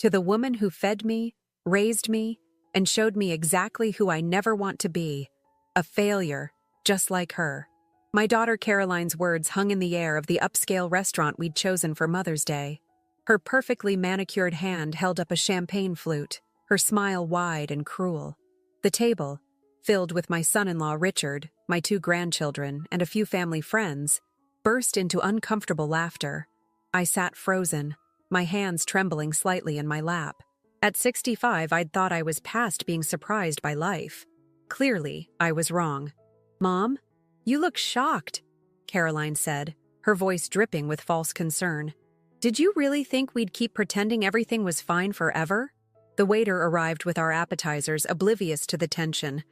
To the woman who fed me, raised me, and showed me exactly who I never want to be. A failure, just like her. My daughter Caroline's words hung in the air of the upscale restaurant we'd chosen for Mother's Day. Her perfectly manicured hand held up a champagne flute, her smile wide and cruel. The table, filled with my son-in-law Richard, my 2 grandchildren, and a few family friends, burst into uncomfortable laughter. I sat frozen, my hands trembling slightly in my lap. At 65, I'd thought I was past being surprised by life. Clearly, I was wrong. "Mom, you look shocked," Caroline said, her voice dripping with false concern. "Did you really think we'd keep pretending everything was fine forever?" The waiter arrived with our appetizers, oblivious to the tension.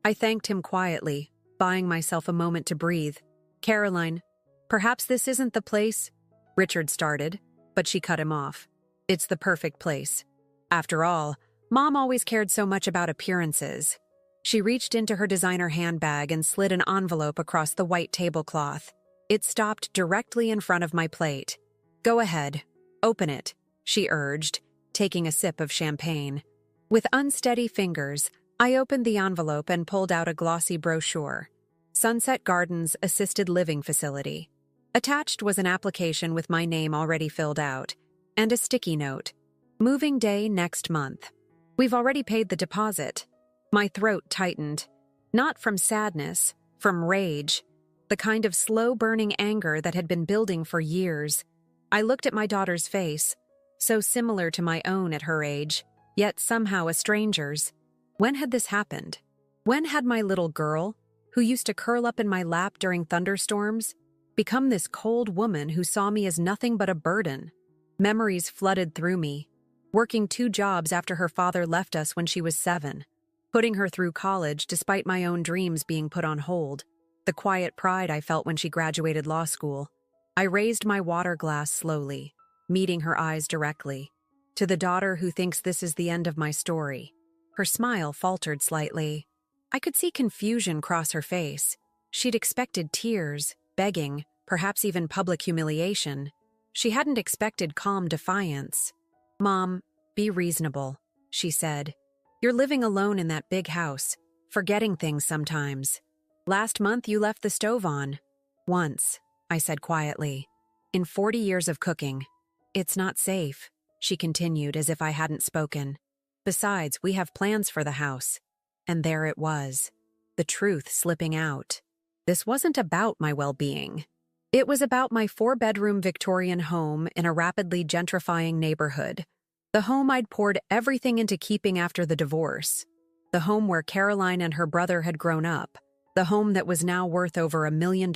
I thanked him quietly, buying myself a moment to breathe. "Caroline, perhaps this isn't the place," Richard started, but she cut him off. "It's the perfect place. After all, Mom always cared so much about appearances." She reached into her designer handbag and slid an envelope across the white tablecloth. It stopped directly in front of my plate. "Go ahead, open it," she urged, taking a sip of champagne. With unsteady fingers, I opened the envelope and pulled out a glossy brochure. Sunset Gardens Assisted Living Facility. Attached was an application with my name already filled out, and a sticky note. "Moving day next month. We've already paid the deposit." My throat tightened. Not from sadness, from rage. The kind of slow-burning anger that had been building for years. I looked at my daughter's face, so similar to my own at her age, yet somehow a stranger's. When had this happened? When had my little girl, who used to curl up in my lap during thunderstorms, become this cold woman who saw me as nothing but a burden? Memories flooded through me. Working 2 jobs after her father left us when she was 7. Putting her through college despite my own dreams being put on hold. The quiet pride I felt when she graduated law school. I raised my water glass slowly, meeting her eyes directly. To the daughter who thinks this is the end of my story. Her smile faltered slightly. I could see confusion cross her face. She'd expected tears, begging, perhaps even public humiliation. She hadn't expected calm defiance. "Mom, be reasonable," she said. "You're living alone in that big house, forgetting things sometimes. Last month you left the stove on." "Once," I said quietly. "In 40 years of cooking. It's not safe," she continued as if I hadn't spoken. "Besides, we have plans for the house." And there it was, the truth slipping out. This wasn't about my well-being. It was about my 4-bedroom Victorian home in a rapidly gentrifying neighborhood. The home I'd poured everything into keeping after the divorce. The home where Caroline and her brother had grown up. The home that was now worth over $1 million.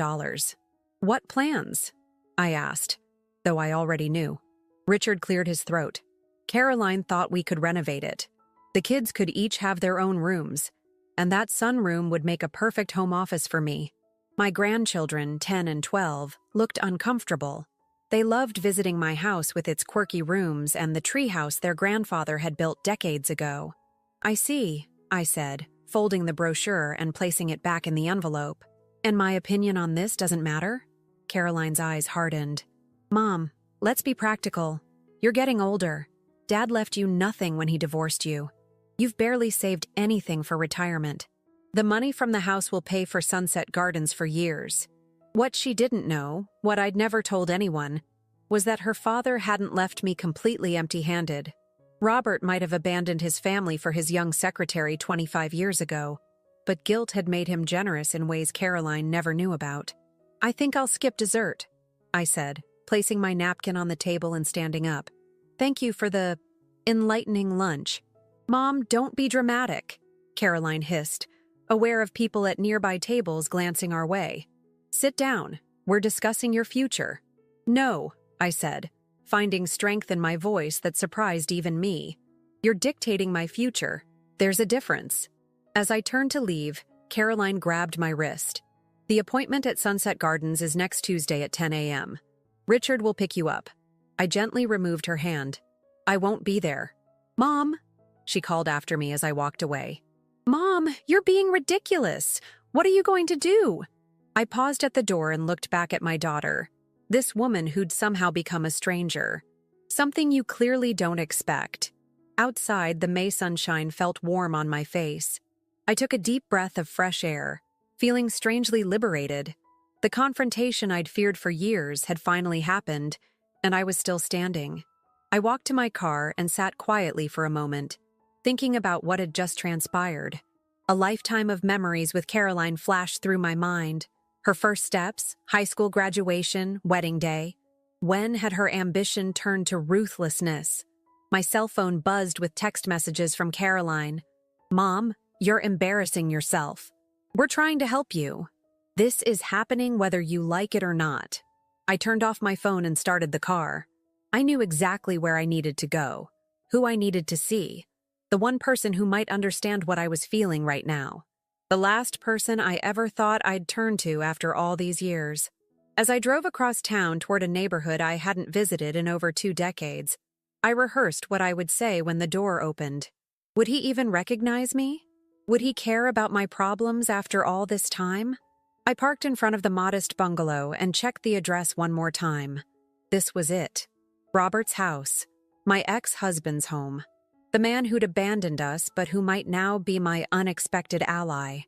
"What plans?" I asked, though I already knew. Richard cleared his throat. "Caroline thought we could renovate it. The kids could each have their own rooms, and that sunroom would make a perfect home office for me. My grandchildren, 10 and 12, looked uncomfortable. They loved visiting my house with its quirky rooms and the treehouse their grandfather had built decades ago." "I see," I said, folding the brochure and placing it back in the envelope. "And my opinion on this doesn't matter?" Caroline's eyes hardened. "Mom, let's be practical. You're getting older. Dad left you nothing when he divorced you. You've barely saved anything for retirement. The money from the house will pay for Sunset Gardens for years." What she didn't know, what I'd never told anyone, was that her father hadn't left me completely empty-handed. Robert might have abandoned his family for his young secretary 25 years ago, but guilt had made him generous in ways Caroline never knew about. "I think I'll skip dessert," I said, placing my napkin on the table and standing up. "Thank you for the enlightening lunch." "Mom, don't be dramatic," Caroline hissed, aware of people at nearby tables glancing our way. "Sit down. We're discussing your future." "No," I said, finding strength in my voice that surprised even me. "You're dictating my future. There's a difference." As I turned to leave, Caroline grabbed my wrist. "The appointment at Sunset Gardens is next Tuesday at 10 a.m. Richard will pick you up." I gently removed her hand. "I won't be there." "Mom," she called after me as I walked away. "Mom, you're being ridiculous. What are you going to do?" I paused at the door and looked back at my daughter, this woman who'd somehow become a stranger. Something you clearly don't expect. Outside, the May sunshine felt warm on my face. I took a deep breath of fresh air, feeling strangely liberated. The confrontation I'd feared for years had finally happened, and I was still standing. I walked to my car and sat quietly for a moment, thinking about what had just transpired. A lifetime of memories with Caroline flashed through my mind. Her first steps, high school graduation, wedding day. When had her ambition turned to ruthlessness? My cell phone buzzed with text messages from Caroline. "Mom, you're embarrassing yourself. We're trying to help you. This is happening whether you like it or not." I turned off my phone and started the car. I knew exactly where I needed to go, who I needed to see, the one person who might understand what I was feeling right now. The last person I ever thought I'd turn to after all these years. As I drove across town toward a neighborhood I hadn't visited in over 2 decades, I rehearsed what I would say when the door opened. Would he even recognize me? Would he care about my problems after all this time? I parked in front of the modest bungalow and checked the address one more time. This was it. Robert's house. My ex-husband's home. The man who'd abandoned us, but who might now be my unexpected ally.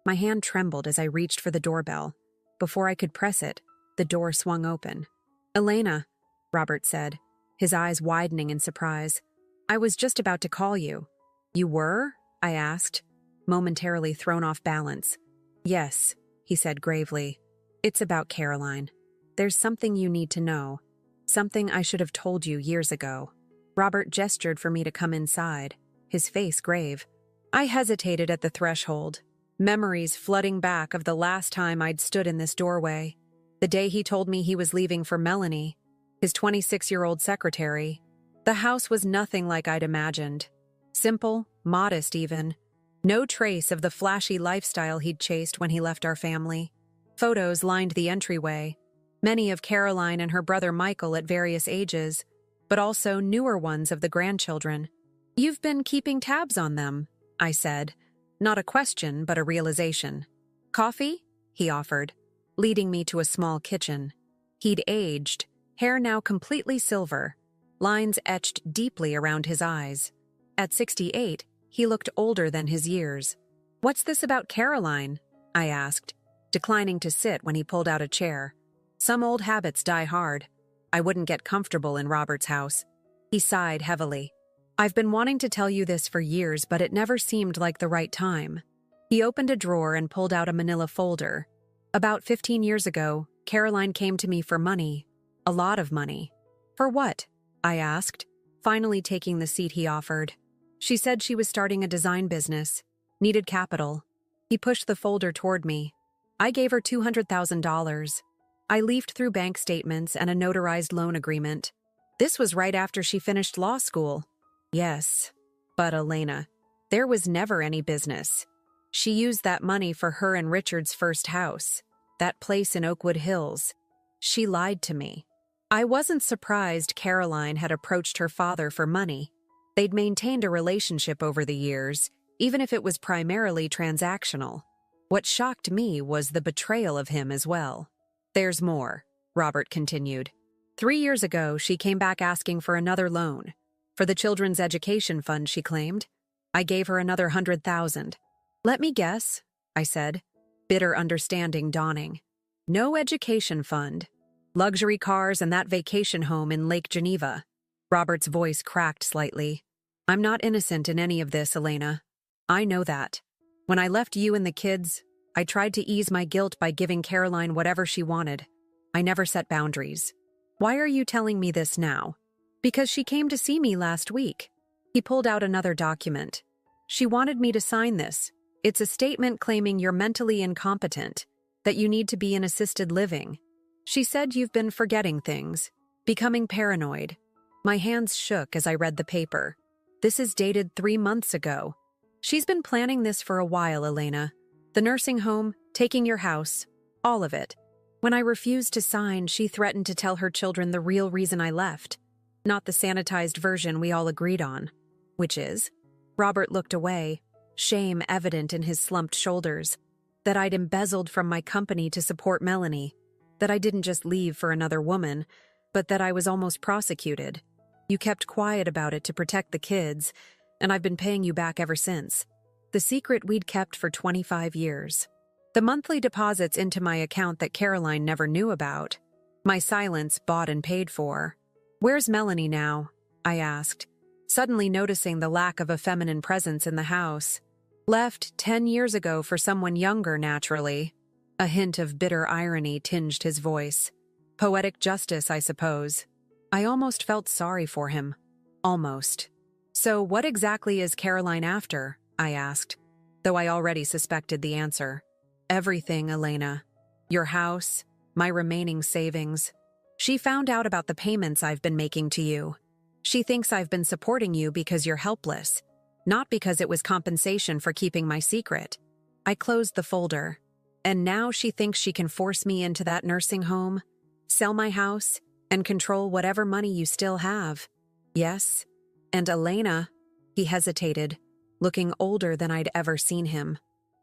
My hand trembled as I reached for the doorbell. Before I could press it, the door swung open. "Elena," Robert said, his eyes widening in surprise. "I was just about to call you." "You were?" I asked, momentarily thrown off balance. "Yes," he said gravely. "It's about Caroline. There's something you need to know. Something I should have told you years ago." Robert gestured for me to come inside, his face grave. I hesitated at the threshold, memories flooding back of the last time I'd stood in this doorway. The day he told me he was leaving for Melanie, his 26-year-old secretary. The house was nothing like I'd imagined. Simple, modest even. No trace of the flashy lifestyle he'd chased when he left our family. Photos lined the entryway, many of Caroline and her brother Michael at various ages, but also newer ones of the grandchildren. "You've been keeping tabs on them," I said. Not a question, but a realization. "Coffee?" he offered, leading me to a small kitchen. He'd aged, hair now completely silver, lines etched deeply around his eyes. At 68, he looked older than his years. "What's this about Caroline?" I asked, declining to sit when he pulled out a chair. Some old habits die hard. I wouldn't get comfortable in Robert's house. He sighed heavily. "I've been wanting to tell you this for years, but it never seemed like the right time." He opened a drawer and pulled out a manila folder. "About 15 years ago, Caroline came to me for money. A lot of money." "For what?" I asked, finally taking the seat he offered. "She said she was starting a design business, needed capital." He pushed the folder toward me. "I gave her $200,000. I leafed through bank statements and a notarized loan agreement. This was right after she finished law school." "Yes, but Elena, there was never any business. She used that money for her and Richard's first house, that place in Oakwood Hills. She lied to me." I wasn't surprised Caroline had approached her father for money. They'd maintained a relationship over the years, even if it was primarily transactional. What shocked me was the betrayal of him as well. "There's more," Robert continued. 3 years ago, she came back asking for another loan. For the children's education fund, she claimed. I gave her another $100,000. "Let me guess," I said, bitter understanding dawning. "No education fund. Luxury cars and that vacation home in Lake Geneva." Robert's voice cracked slightly. "I'm not innocent in any of this, Elena. I know that. When I left you and the kids, I tried to ease my guilt by giving Caroline whatever she wanted. I never set boundaries. Why are you telling me this now?" "Because she came to see me last week." He pulled out another document. "She wanted me to sign this. It's a statement claiming you're mentally incompetent, that you need to be in assisted living. She said you've been forgetting things, becoming paranoid." My hands shook as I read the paper. This is dated 3 months ago. "She's been planning this for a while, Elena. The nursing home, taking your house, all of it. When I refused to sign, she threatened to tell her children the real reason I left, not the sanitized version we all agreed on." "Which is?" Robert looked away, shame evident in his slumped shoulders. "That I'd embezzled from my company to support Melanie. That I didn't just leave for another woman, but that I was almost prosecuted. You kept quiet about it to protect the kids, and I've been paying you back ever since. The secret we'd kept for 25 years. The monthly deposits into my account that Caroline never knew about. My silence bought and paid for. Where's Melanie now? I asked, suddenly noticing the lack of a feminine presence in the house. Left 10 years ago for someone younger, naturally. A hint of bitter irony tinged his voice. Poetic justice, I suppose. I almost felt sorry for him. Almost. So what exactly is Caroline after? I asked, though I already suspected the answer. Everything, Elena. Your house, my remaining savings. She found out about the payments I've been making to you. She thinks I've been supporting you because you're helpless, not because it was compensation for keeping my secret. I closed the folder. And now she thinks she can force me into that nursing home, sell my house, and control whatever money you still have. Yes. And Elena, he hesitated, looking older than I'd ever seen him.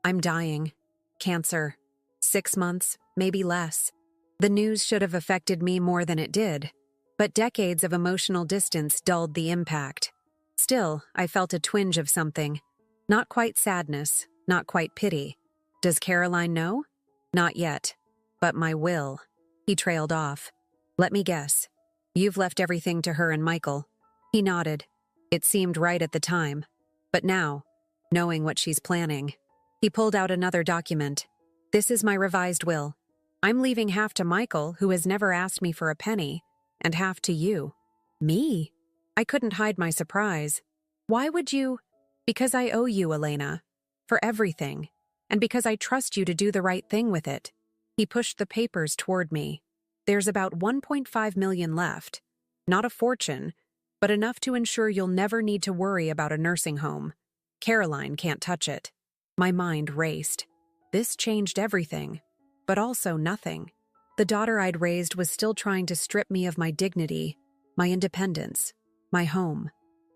I'm dying. Cancer. 6 months, maybe less. The news should have affected me more than it did, but decades of emotional distance dulled the impact. Still, I felt a twinge of something. Not quite sadness, not quite pity. Does Caroline know? Not yet. But my will. He trailed off. Let me guess. You've left everything to her and Michael. He nodded. It seemed right at the time. But now, knowing what she's planning. He pulled out another document. This is my revised will. I'm leaving half to Michael, who has never asked me for a penny, and half to you. Me? I couldn't hide my surprise. Why would you? Because I owe you, Elena. For everything. And because I trust you to do the right thing with it. He pushed the papers toward me. There's about 1.5 million left. Not a fortune, but enough to ensure you'll never need to worry about a nursing home. Caroline can't touch it. My mind raced. This changed everything, but also nothing. The daughter I'd raised was still trying to strip me of my dignity, my independence, my home.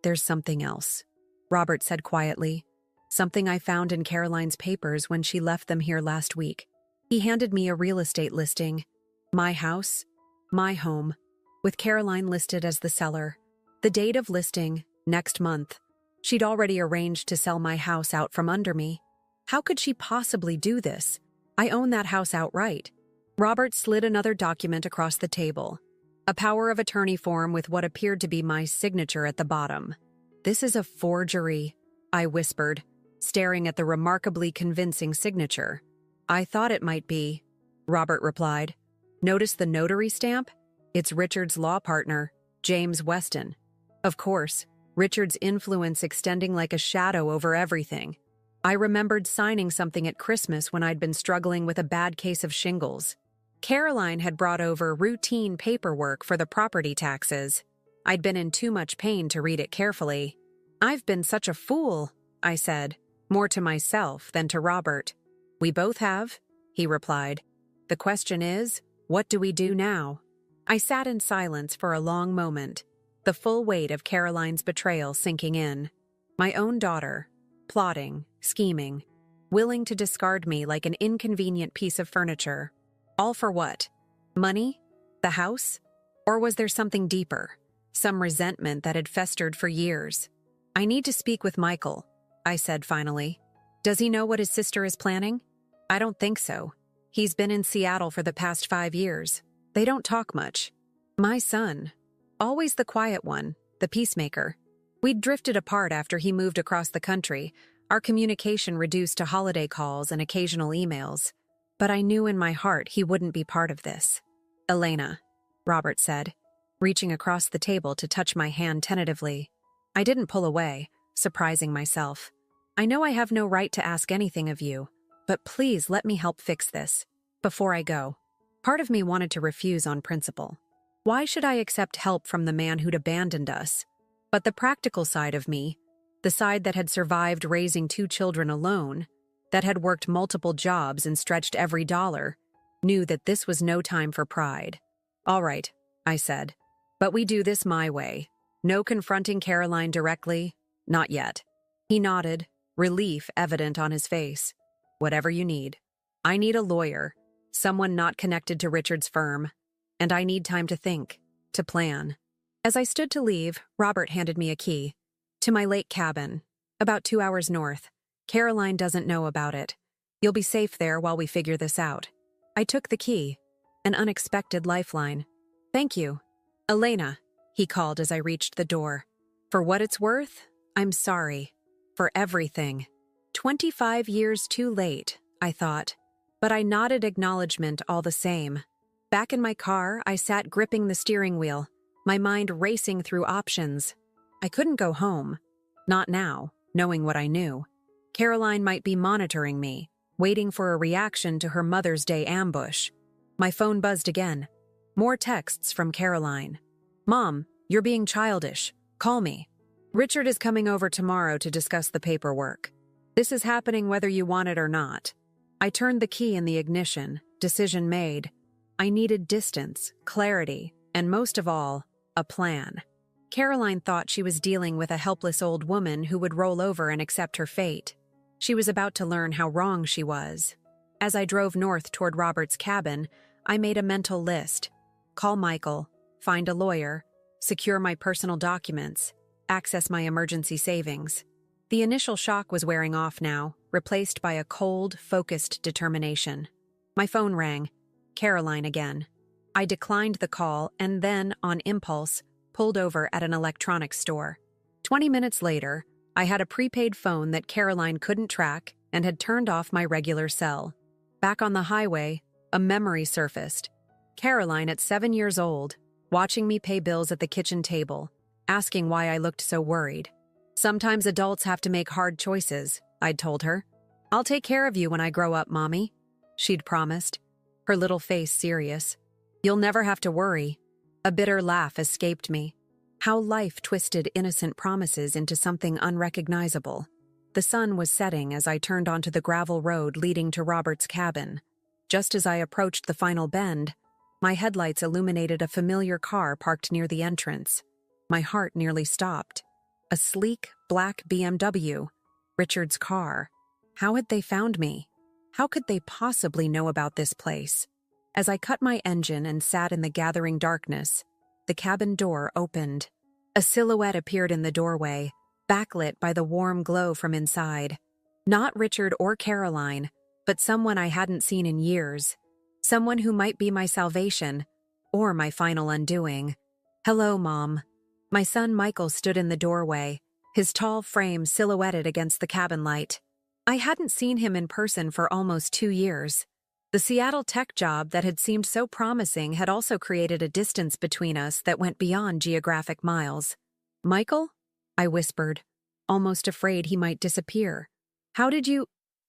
There's something else, Robert said quietly. Something I found in Caroline's papers when she left them here last week. He handed me a real estate listing. My house, my home, with Caroline listed as the seller. The date of listing, next month. She'd already arranged to sell my house out from under me. How could she possibly do this? I own that house outright. Robert slid another document across the table. A power of attorney form with what appeared to be my signature at the bottom. This is a forgery, I whispered, staring at the remarkably convincing signature. I thought it might be, Robert replied. Notice the notary stamp? It's Richard's law partner, James Weston. Of course, Richard's influence extending like a shadow over everything. I remembered signing something at Christmas when I'd been struggling with a bad case of shingles. Caroline had brought over routine paperwork for the property taxes. I'd been in too much pain to read it carefully. I've been such a fool, I said, more to myself than to Robert. We both have, he replied. The question is, what do we do now? I sat in silence for a long moment, the full weight of Caroline's betrayal sinking in. My own daughter, plotting, scheming, willing to discard me like an inconvenient piece of furniture. All for what? Money? The house? Or was there something deeper? Some resentment that had festered for years? I need to speak with Michael, I said finally. Does he know what his sister is planning? I don't think so. He's been in Seattle for the past 5 years. They don't talk much. My son, always the quiet one, the peacemaker. We'd drifted apart after he moved across the country, our communication reduced to holiday calls and occasional emails. But I knew in my heart he wouldn't be part of this. Elena, Robert said, reaching across the table to touch my hand tentatively. I didn't pull away, surprising myself. I know I have no right to ask anything of you, but please let me help fix this. Before I go. Part of me wanted to refuse on principle. Why should I accept help from the man who'd abandoned us? But the practical side of me, the side that had survived raising 2 children alone, that had worked multiple jobs and stretched every dollar, knew that this was no time for pride. All right, I said, but we do this my way. No confronting Caroline directly, not yet. He nodded, relief evident on his face. Whatever you need. I need a lawyer, someone not connected to Richard's firm, and I need time to think, to plan. As I stood to leave, Robert handed me a key. To my lake cabin. About 2 hours north. Caroline doesn't know about it. You'll be safe there while we figure this out. I took the key. An unexpected lifeline. Thank you. Elena, he called as I reached the door. For what it's worth, I'm sorry. For everything. 25 years too late, I thought. But I nodded acknowledgement all the same. Back in my car, I sat gripping the steering wheel, my mind racing through options. I couldn't go home. Not now, knowing what I knew. Caroline might be monitoring me, waiting for a reaction to her Mother's Day ambush. My phone buzzed again. More texts from Caroline. Mom, you're being childish. Call me. Richard is coming over tomorrow to discuss the paperwork. This is happening whether you want it or not. I turned the key in the ignition. Decision made. I needed distance, clarity, and most of all, a plan. Caroline thought she was dealing with a helpless old woman who would roll over and accept her fate. She was about to learn how wrong she was. As I drove north toward Robert's cabin, I made a mental list. Call Michael, find a lawyer, secure my personal documents, access my emergency savings. The initial shock was wearing off now, replaced by a cold, focused determination. My phone rang. Caroline again. I declined the call and then, on impulse, pulled over at an electronics store. 20 minutes later, I had a prepaid phone that Caroline couldn't track and had turned off my regular cell. Back on the highway, a memory surfaced. Caroline at 7 years old, watching me pay bills at the kitchen table, asking why I looked so worried. Sometimes adults have to make hard choices, I'd told her. I'll take care of you when I grow up, Mommy, she'd promised, her little face serious. You'll never have to worry. A bitter laugh escaped me. How life twisted innocent promises into something unrecognizable. The sun was setting as I turned onto the gravel road leading to Robert's cabin. Just as I approached the final bend, my headlights illuminated a familiar car parked near the entrance. My heart nearly stopped. A sleek, black BMW. Richard's car. How had they found me? How could they possibly know about this place? As I cut my engine and sat in the gathering darkness, the cabin door opened. A silhouette appeared in the doorway, backlit by the warm glow from inside. Not Richard or Caroline, but someone I hadn't seen in years. Someone who might be my salvation, or my final undoing. Hello, Mom. My son Michael stood in the doorway, his tall frame silhouetted against the cabin light. I hadn't seen him in person for almost 2 years. The Seattle tech job that had seemed so promising had also created a distance between us that went beyond geographic miles. Michael? I whispered, almost afraid he might disappear. How did you—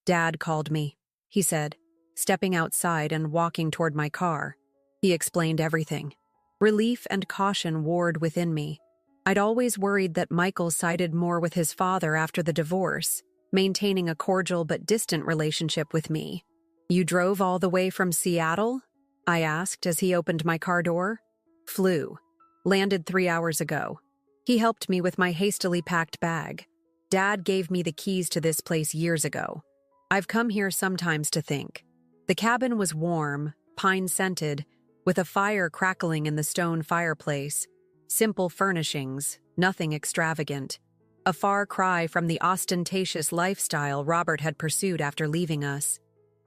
Dad called me, he said, stepping outside and walking toward my car. He explained everything. Relief and caution warred within me. I'd always worried that Michael sided more with his father after the divorce, maintaining a cordial but distant relationship with me. You drove all the way from Seattle? I asked as he opened my car door. Flew. Landed 3 hours ago. He helped me with my hastily packed bag. Dad gave me the keys to this place years ago. I've come here sometimes to think. The cabin was warm, pine-scented, with a fire crackling in the stone fireplace. Simple furnishings, nothing extravagant. A far cry from the ostentatious lifestyle Robert had pursued after leaving us.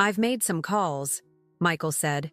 I've made some calls, Michael said,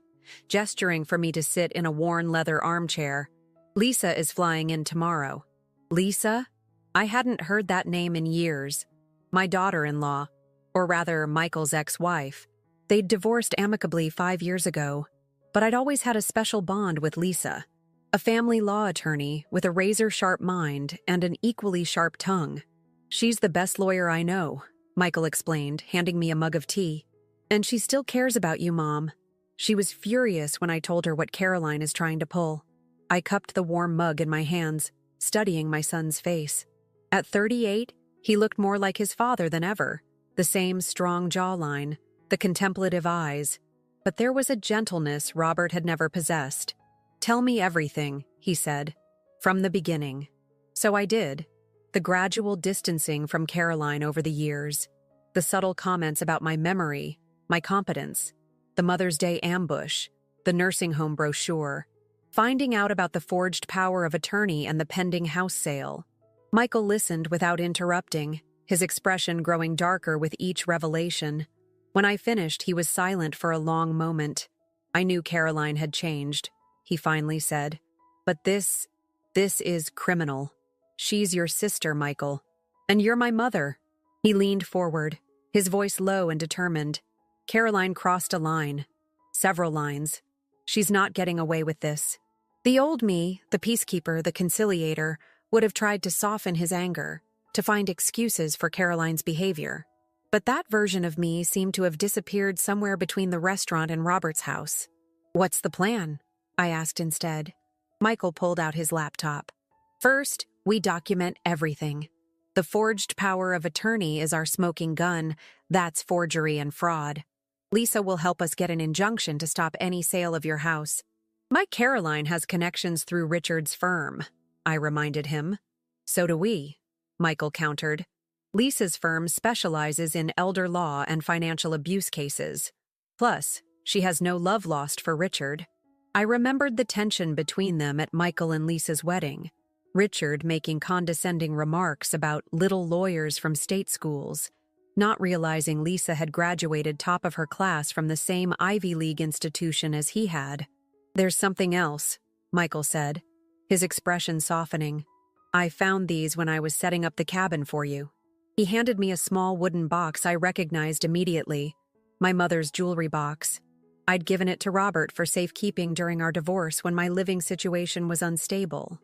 gesturing for me to sit in a worn leather armchair. Lisa is flying in tomorrow. Lisa? I hadn't heard that name in years. My daughter-in-law, or rather Michael's ex-wife. They'd divorced amicably 5 years ago, but I'd always had a special bond with Lisa. A family law attorney with a razor-sharp mind and an equally sharp tongue. She's the best lawyer I know, Michael explained, handing me a mug of tea. And she still cares about you, Mom. She was furious when I told her what Caroline is trying to pull. I cupped the warm mug in my hands, studying my son's face. At 38, he looked more like his father than ever. The same strong jawline, the contemplative eyes. But there was a gentleness Robert had never possessed. Tell me everything, he said, from the beginning. So I did. The gradual distancing from Caroline over the years. The subtle comments about my memory, my competence, the Mother's Day ambush, the nursing home brochure. Finding out about the forged power of attorney and the pending house sale. Michael listened without interrupting, his expression growing darker with each revelation. When I finished, he was silent for a long moment. I knew Caroline had changed, he finally said. But this is criminal. She's your sister, Michael. And you're my mother. He leaned forward, his voice low and determined. Caroline crossed a line. Several lines. She's not getting away with this. The old me, the peacekeeper, the conciliator, would have tried to soften his anger, to find excuses for Caroline's behavior. But that version of me seemed to have disappeared somewhere between the restaurant and Robert's house. What's the plan? I asked instead. Michael pulled out his laptop. First, we document everything. The forged power of attorney is our smoking gun. That's forgery and fraud. Lisa will help us get an injunction to stop any sale of your house. My Caroline has connections through Richard's firm, I reminded him. So do we, Michael countered. Lisa's firm specializes in elder law and financial abuse cases. Plus, she has no love lost for Richard. I remembered the tension between them at Michael and Lisa's wedding. Richard making condescending remarks about little lawyers from state schools, not realizing Lisa had graduated top of her class from the same Ivy League institution as he had. There's something else, Michael said, his expression softening. I found these when I was setting up the cabin for you. He handed me a small wooden box I recognized immediately, my mother's jewelry box. I'd given it to Robert for safekeeping during our divorce when my living situation was unstable.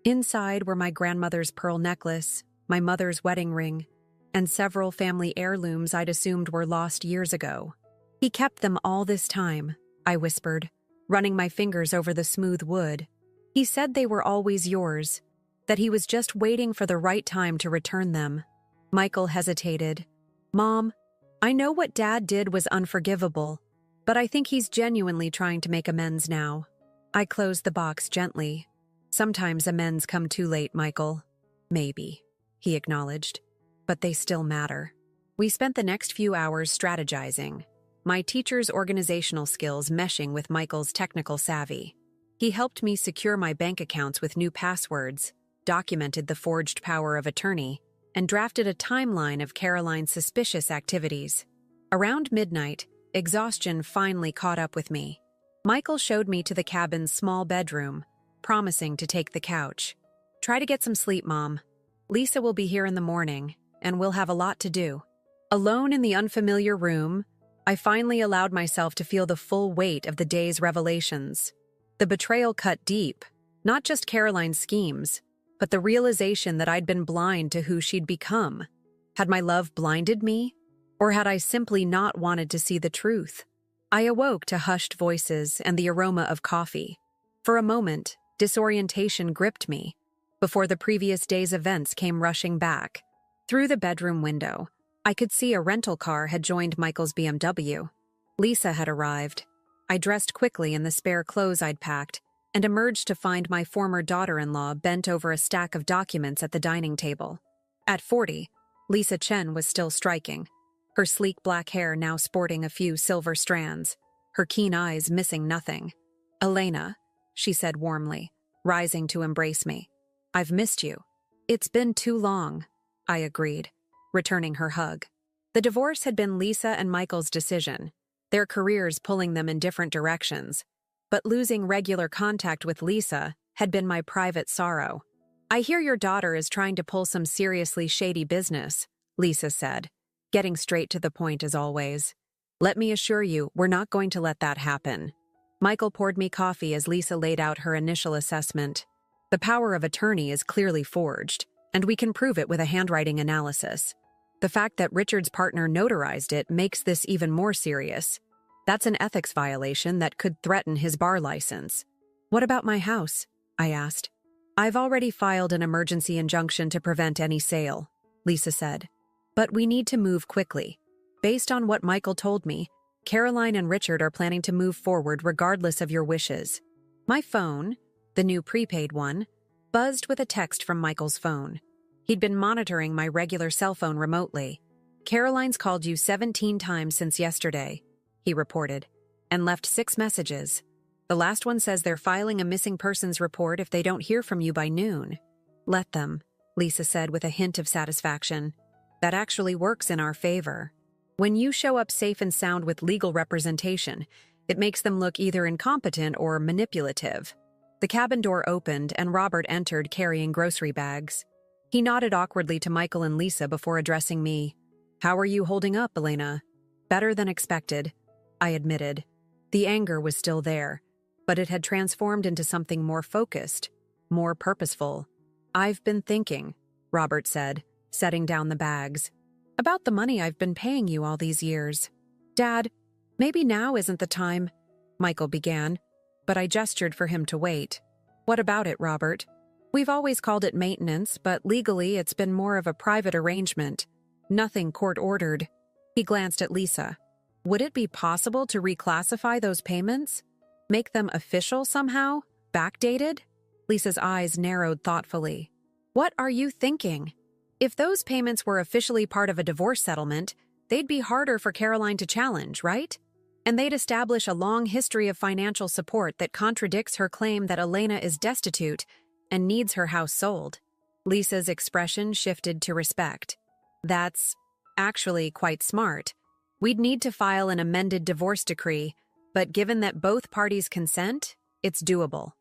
Inside were my grandmother's pearl necklace, my mother's wedding ring, and several family heirlooms I'd assumed were lost years ago. He kept them all this time, I whispered, running my fingers over the smooth wood. He said they were always yours, that he was just waiting for the right time to return them. Michael hesitated. Mom, I know what Dad did was unforgivable, but I think he's genuinely trying to make amends now. I closed the box gently. Sometimes amends come too late, Michael. Maybe, he acknowledged. But they still matter. We spent the next few hours strategizing, my teacher's organizational skills meshing with Michael's technical savvy. He helped me secure my bank accounts with new passwords, documented the forged power of attorney, and drafted a timeline of Caroline's suspicious activities. Around midnight, exhaustion finally caught up with me. Michael showed me to the cabin's small bedroom, promising to take the couch. Try to get some sleep, Mom. Lisa will be here in the morning, and we'll have a lot to do. Alone in the unfamiliar room, I finally allowed myself to feel the full weight of the day's revelations. The betrayal cut deep, not just Caroline's schemes, but the realization that I'd been blind to who she'd become. Had my love blinded me? Or had I simply not wanted to see the truth? I awoke to hushed voices and the aroma of coffee. For a moment, disorientation gripped me, before the previous day's events came rushing back. Through the bedroom window, I could see a rental car had joined Michael's BMW. Lisa had arrived. I dressed quickly in the spare clothes I'd packed and emerged to find my former daughter-in-law bent over a stack of documents at the dining table. At 40, Lisa Chen was still striking, her sleek black hair now sporting a few silver strands, her keen eyes missing nothing. Elena, she said warmly, rising to embrace me. I've missed you. It's been too long, I agreed, returning her hug. The divorce had been Lisa and Michael's decision, their careers pulling them in different directions. But losing regular contact with Lisa had been my private sorrow. I hear your daughter is trying to pull some seriously shady business, Lisa said, getting straight to the point as always. Let me assure you, we're not going to let that happen. Michael poured me coffee as Lisa laid out her initial assessment. The power of attorney is clearly forged, and we can prove it with a handwriting analysis. The fact that Richard's partner notarized it makes this even more serious. That's an ethics violation that could threaten his bar license. What about my house? I asked. I've already filed an emergency injunction to prevent any sale, Lisa said. But we need to move quickly. Based on what Michael told me, Caroline and Richard are planning to move forward regardless of your wishes. My phone, the new prepaid one, buzzed with a text from Michael's phone. He'd been monitoring my regular cell phone remotely. Caroline's called you 17 times since yesterday, he reported, and left 6 messages. The last one says they're filing a missing persons report if they don't hear from you by noon. Let them, Lisa said with a hint of satisfaction. That actually works in our favor. When you show up safe and sound with legal representation, it makes them look either incompetent or manipulative. The cabin door opened and Robert entered carrying grocery bags. He nodded awkwardly to Michael and Lisa before addressing me. How are you holding up, Elena? Better than expected, I admitted. The anger was still there, but it had transformed into something more focused, more purposeful. I've been thinking, Robert said, setting down the bags, about the money I've been paying you all these years. Dad, maybe now isn't the time, Michael began, but I gestured for him to wait. What about it, Robert? We've always called it maintenance, but legally it's been more of a private arrangement. Nothing court-ordered. He glanced at Lisa. Would it be possible to reclassify those payments? Make them official somehow? Backdated? Lisa's eyes narrowed thoughtfully. What are you thinking? If those payments were officially part of a divorce settlement, they'd be harder for Caroline to challenge, right? And they'd establish a long history of financial support that contradicts her claim that Elena is destitute and needs her house sold. Lisa's expression shifted to respect. That's actually quite smart. We'd need to file an amended divorce decree, but given that both parties consent, it's doable.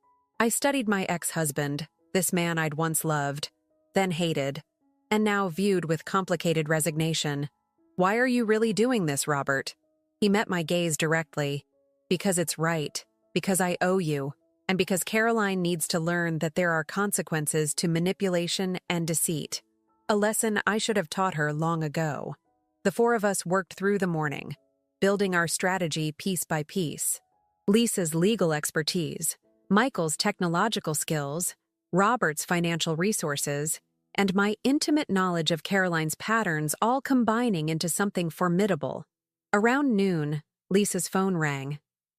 I studied my ex-husband, this man I'd once loved, then hated, and now viewed with complicated resignation. Why are you really doing this, Robert? He met my gaze directly. Because it's right, because I owe you, and because Caroline needs to learn that there are consequences to manipulation and deceit. A lesson I should have taught her long ago. The four of us worked through the morning, building our strategy piece by piece. Lisa's legal expertise, Michael's technological skills, Robert's financial resources, and my intimate knowledge of Caroline's patterns all combining into something formidable. Around noon, Lisa's phone rang.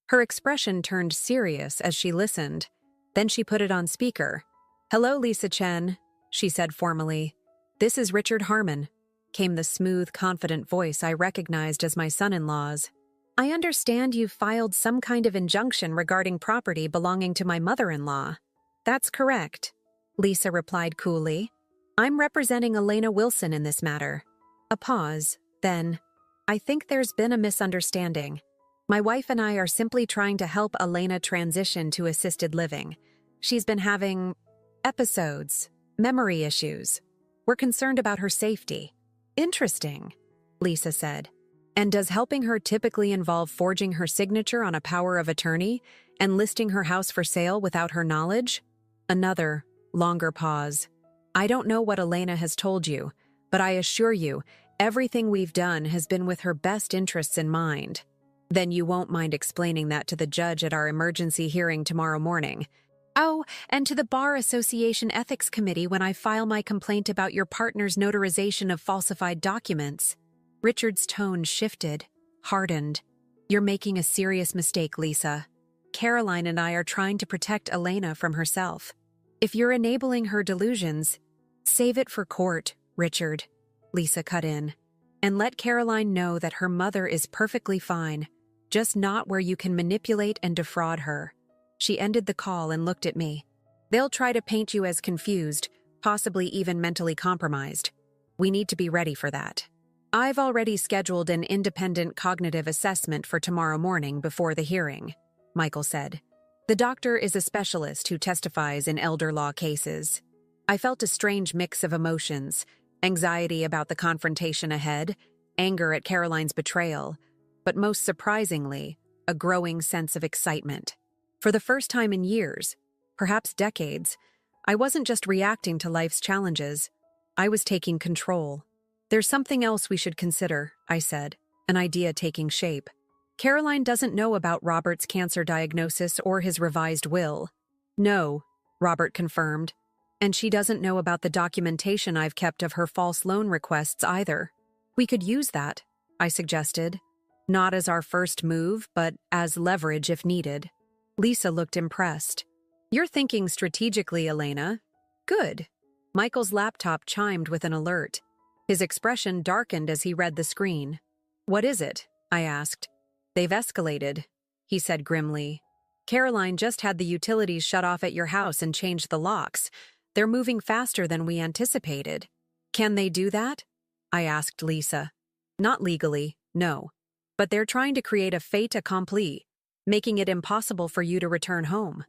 Her expression turned serious as she listened. Then she put it on speaker. "Hello, Lisa Chen," she said formally. "This is Richard Harmon," came the smooth, confident voice I recognized as my son-in-law's. "I understand you've filed some kind of injunction regarding property belonging to my mother-in-law." "That's correct," Lisa replied coolly. "I'm representing Elena Wilson in this matter." A pause, then, "I think there's been a misunderstanding. My wife and I are simply trying to help Elena transition to assisted living. She's been having episodes, memory issues. We're concerned about her safety." "Interesting," Lisa said. "And does helping her typically involve forging her signature on a power of attorney and listing her house for sale without her knowledge?" Another, longer pause. "I don't know what Elena has told you, but I assure you, everything we've done has been with her best interests in mind." "Then you won't mind explaining that to the judge at our emergency hearing tomorrow morning." "Oh, and to the Bar Association Ethics Committee when I file my complaint about your partner's notarization of falsified documents." Richard's tone shifted, hardened. "You're making a serious mistake, Lisa. Caroline and I are trying to protect Elena from herself. If you're enabling her delusions, save it for court, Richard," Lisa cut in. "And let Caroline know that her mother is perfectly fine, just not where you can manipulate and defraud her." She ended the call and looked at me. "They'll try to paint you as confused, possibly even mentally compromised. We need to be ready for that. I've already scheduled an independent cognitive assessment for tomorrow morning before the hearing," Michael said. "The doctor is a specialist who testifies in elder law cases." I felt a strange mix of emotions, anxiety about the confrontation ahead, anger at Caroline's betrayal, but most surprisingly, a growing sense of excitement. For the first time in years, perhaps decades, I wasn't just reacting to life's challenges. I was taking control. "There's something else we should consider," I said, an idea taking shape. "Caroline doesn't know about Robert's cancer diagnosis or his revised will." "No," Robert confirmed. "And she doesn't know about the documentation I've kept of her false loan requests either." "We could use that," I suggested. "Not as our first move, but as leverage if needed." Lisa looked impressed. "You're thinking strategically, Elena." "Good." Michael's laptop chimed with an alert. His expression darkened as he read the screen. "What is it?" I asked. "They've escalated," he said grimly. Caroline just had the utilities shut off at your house and changed the locks. They're moving faster than we anticipated. Can they do that? I asked Lisa. Not legally, no. But they're trying to create a fait accompli, making it impossible for you to return home.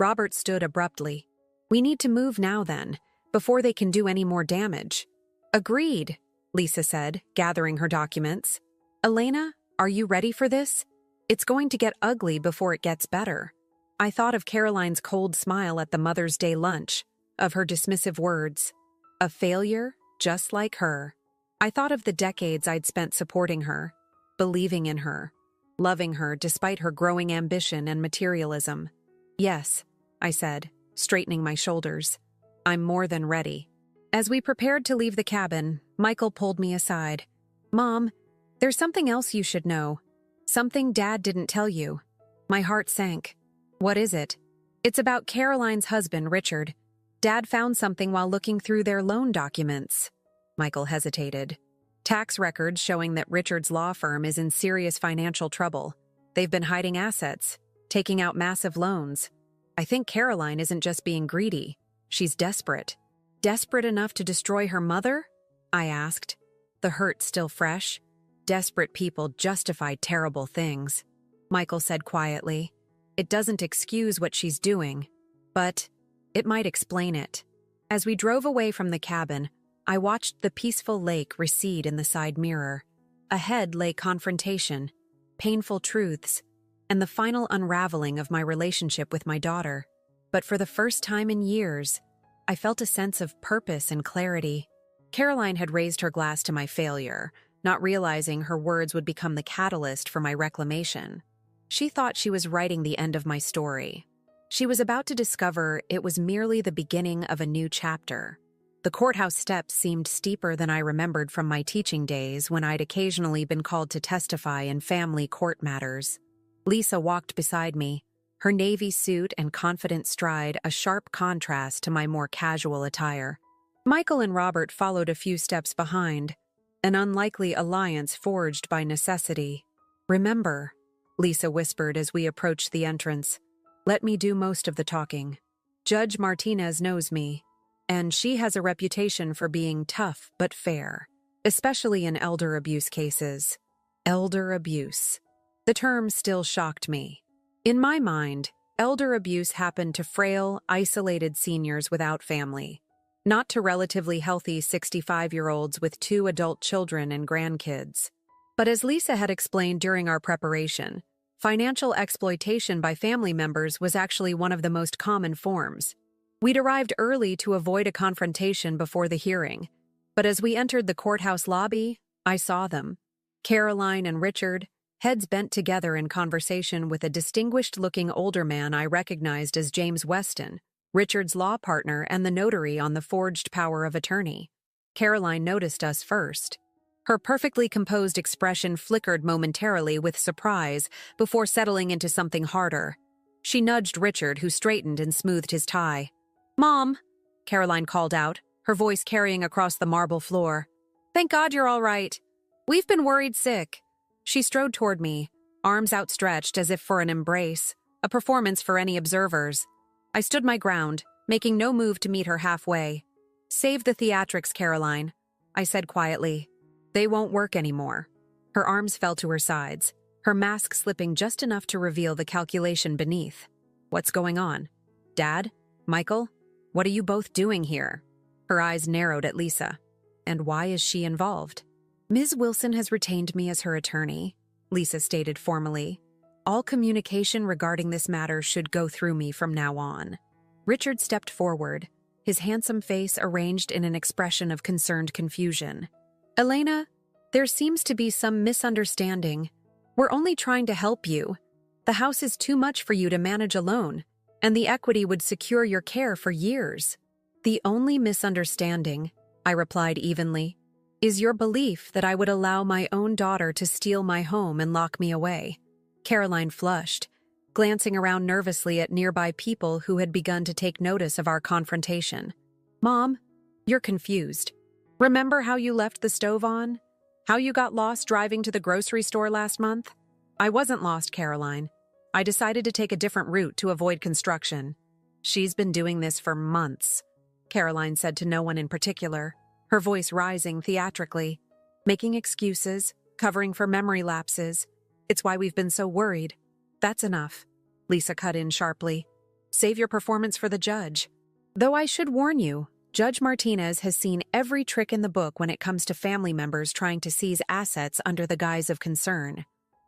Robert stood abruptly. We need to move now then, before they can do any more damage. Agreed, Lisa said, gathering her documents. Elena, are you ready for this? It's going to get ugly before it gets better. I thought of Caroline's cold smile at the Mother's Day lunch, of her dismissive words. A failure, just like her. I thought of the decades I'd spent supporting her, believing in her, loving her despite her growing ambition and materialism. Yes, I said, straightening my shoulders. I'm more than ready. As we prepared to leave the cabin, Michael pulled me aside. Mom, there's something else you should know. Something Dad didn't tell you. My heart sank. What is it? It's about Caroline's husband, Richard. Dad found something while looking through their loan documents. Michael hesitated. Tax records showing that Richard's law firm is in serious financial trouble. They've been hiding assets, taking out massive loans. I think Caroline isn't just being greedy. She's desperate. Desperate enough to destroy her mother? I asked, the hurt still fresh. Desperate people justify terrible things. Michael said quietly. It doesn't excuse what she's doing, but it might explain it. As we drove away from the cabin, I watched the peaceful lake recede in the side mirror. Ahead lay confrontation, painful truths, and the final unraveling of my relationship with my daughter. But for the first time in years, I felt a sense of purpose and clarity. Caroline had raised her glass to my failure, not realizing her words would become the catalyst for my reclamation. She thought she was writing the end of my story. She was about to discover it was merely the beginning of a new chapter. The courthouse steps seemed steeper than I remembered from my teaching days when I'd occasionally been called to testify in family court matters. Lisa walked beside me, her navy suit and confident stride a sharp contrast to my more casual attire. Michael and Robert followed a few steps behind, an unlikely alliance forged by necessity. Remember, Lisa whispered as we approached the entrance, let me do most of the talking. Judge Martinez knows me, and she has a reputation for being tough but fair, especially in elder abuse cases. Elder abuse. The term still shocked me. In my mind, elder abuse happened to frail, isolated seniors without family, not to relatively healthy 65-year-olds with 2 adult children and grandkids. But as Lisa had explained during our preparation, financial exploitation by family members was actually one of the most common forms. We'd arrived early to avoid a confrontation before the hearing, but as we entered the courthouse lobby, I saw them. Caroline and Richard, heads bent together in conversation with a distinguished-looking older man I recognized as James Weston, Richard's law partner and the notary on the forged power of attorney. Caroline noticed us first. Her perfectly composed expression flickered momentarily with surprise before settling into something harder. She nudged Richard, who straightened and smoothed his tie. "Mom," Caroline called out, her voice carrying across the marble floor. "Thank God you're all right. We've been worried sick." She strode toward me, arms outstretched as if for an embrace, a performance for any observers. I stood my ground, making no move to meet her halfway. "Save the theatrics, Caroline," I said quietly. "They won't work anymore." Her arms fell to her sides, her mask slipping just enough to reveal the calculation beneath. "What's going on? Dad? Michael? What are you both doing here?" Her eyes narrowed at Lisa. "And why is she involved?" "Ms. Wilson has retained me as her attorney," Lisa stated formally. "All communication regarding this matter should go through me from now on." Richard stepped forward, his handsome face arranged in an expression of concerned confusion. "Elena, there seems to be some misunderstanding. We're only trying to help you. The house is too much for you to manage alone, and the equity would secure your care for years." "The only misunderstanding," I replied evenly, "is your belief that I would allow my own daughter to steal my home and lock me away." Caroline flushed, glancing around nervously at nearby people who had begun to take notice of our confrontation. "Mom, you're confused. Remember how you left the stove on? How you got lost driving to the grocery store last month?" "I wasn't lost, Caroline. I decided to take a different route to avoid construction. She's been doing this for months, Caroline said to no one in particular, her voice rising theatrically, making excuses, covering for memory lapses. It's why we've been so worried. That's enough, Lisa cut in sharply. Save your performance for the judge. Though I should warn you, Judge Martinez has seen every trick in the book when it comes to family members trying to seize assets under the guise of concern.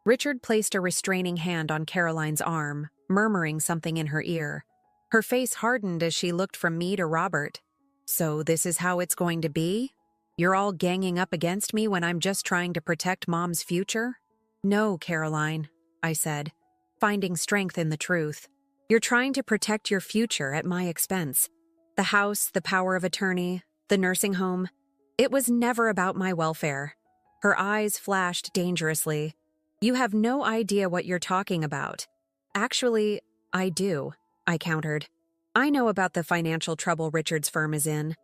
Richard placed a restraining hand on Caroline's arm, murmuring something in her ear. Her face hardened as she looked from me to Robert. So this is how it's going to be? You're all ganging up against me when I'm just trying to protect Mom's future? No, Caroline, I said, finding strength in the truth. You're trying to protect your future at my expense. The house, the power of attorney, the nursing home. It was never about my welfare. Her eyes flashed dangerously. You have no idea what you're talking about. Actually, I do, I countered. I know about the financial trouble Richard's firm is in.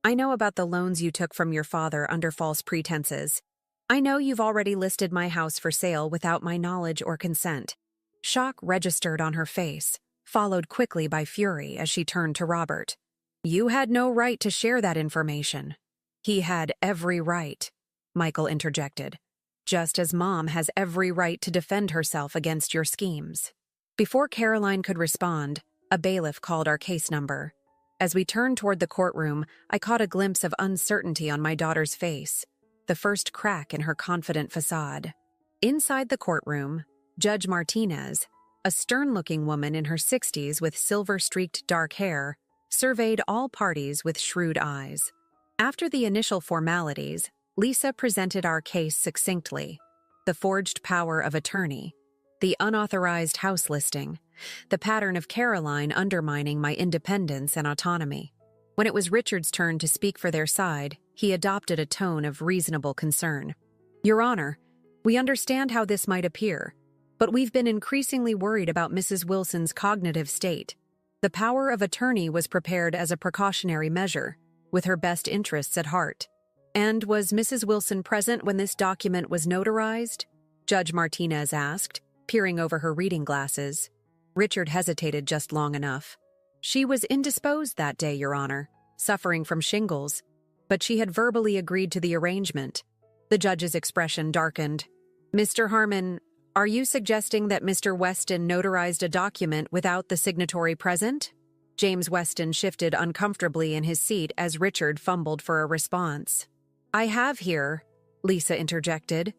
I know about the loans you took from your father under false pretenses. I know you've already listed my house for sale without my knowledge or consent. Shock registered on her face, followed quickly by fury as she turned to Robert. You had no right to share that information. He had every right, Michael interjected, just as Mom has every right to defend herself against your schemes. Before Caroline could respond, a bailiff called our case number. As we turned toward the courtroom, I caught a glimpse of uncertainty on my daughter's face, the first crack in her confident facade. Inside the courtroom, Judge Martinez, a stern-looking woman in her 60s with silver-streaked dark hair, surveyed all parties with shrewd eyes. After the initial formalities, Lisa presented our case succinctly: the forged power of attorney, the unauthorized house listing, the pattern of Caroline undermining my independence and autonomy. When it was Richard's turn to speak for their side, he adopted a tone of reasonable concern. Your Honor, we understand how this might appear, but we've been increasingly worried about Mrs. Wilson's cognitive state. The power of attorney was prepared as a precautionary measure, with her best interests at heart. And was Mrs. Wilson present when this document was notarized? Judge Martinez asked, peering over her reading glasses. Richard hesitated just long enough. She was indisposed that day, Your Honor, suffering from shingles, but she had verbally agreed to the arrangement. The judge's expression darkened. Mr. Harmon, are you suggesting that Mr. Weston notarized a document without the signatory present? James Weston shifted uncomfortably in his seat as Richard fumbled for a response. I have here, Lisa interjected,